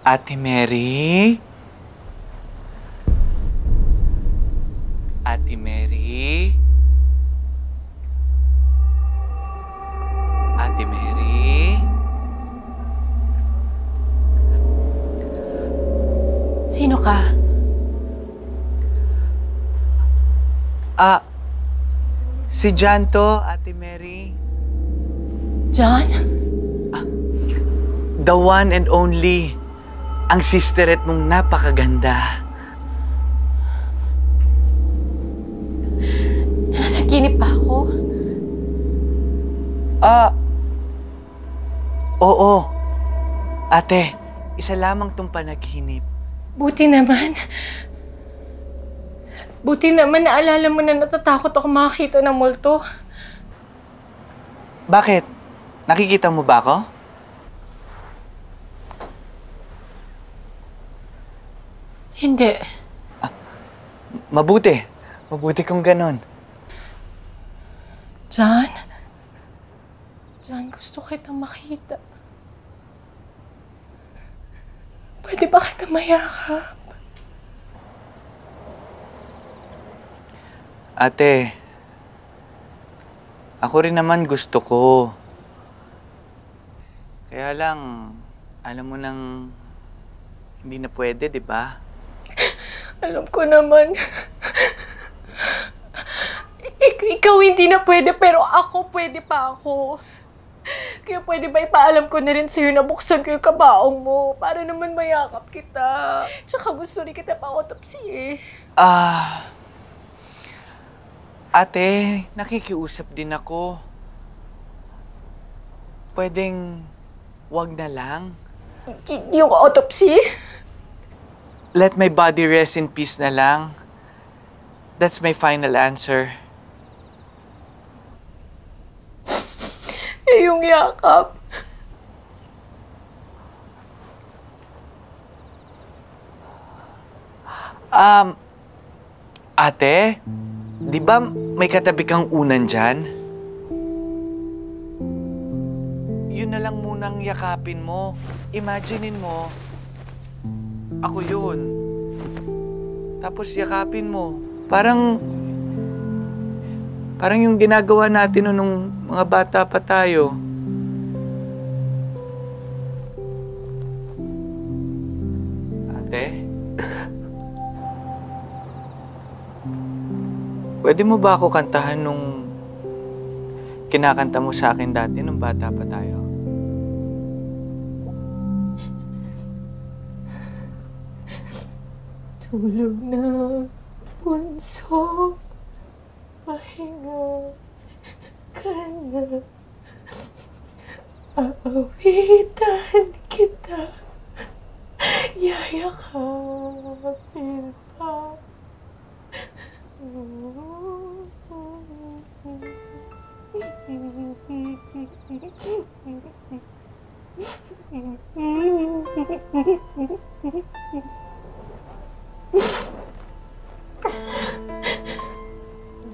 Ate Mary? Ate Mary? Ate Mary? Sino ka? Si John to, Ate Mary. John? The one and only. Ang sisteret mong napakaganda. Nananaginip pa ako? Oo. Ate, isa lamang tong panaginip. Buti naman. Buti naman naalala mo na natatakot ako makakita ng multo. Bakit? Nakikita mo ba ako? Hindi. Mabuti. Mabuti kung ganon. John? John, gusto kitang makita. Pwede ba kita mayakap? Ate, ako rin naman gusto ko. Kaya lang, alam mo nang hindi na pwede, di ba? Alam ko naman. Ikaw hindi na pwede, pero ako pwede pa ako. Kaya pwede ba ipaalam ko na rin sa'yo na buksan ko yung kabaong mo para naman mayakap kita. Tsaka gusto rin kita pa-autopsy eh. Ate, nakikiusap din ako. Pwedeng wag na lang. Yung autopsy? Let my body rest in peace na lang. That's my final answer. Eh, yung yakap. Ate, di ba may katabi kang unan dyan? Yun na lang munang yakapin mo. Imaginein mo, ako yun. Tapos yakapin mo. Parang yung ginagawa natin nung mga bata pa tayo. Ate? Pwede mo ba ako kantahan nung kinakanta mo sa akin dati nung bata pa tayo? Tulog na, bunso. Pahinga ka na. Aawitan kita. Yayakapin pa.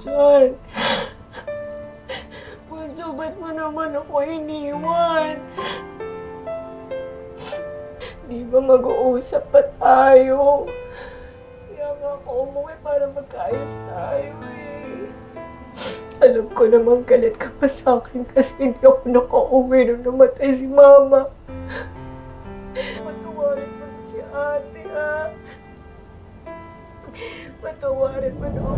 John, bunso, ba't mo naman ako iniwan? Di ba mag-uusap pa tayo? Kaya nga ako umuwi para magkaayos tayo eh. Alam ko naman galit ka pa sa akin kasi hindi ako nakauwi nung namatay si Mama. Patawarin mo na si ate ha. Patawarin mo na ako.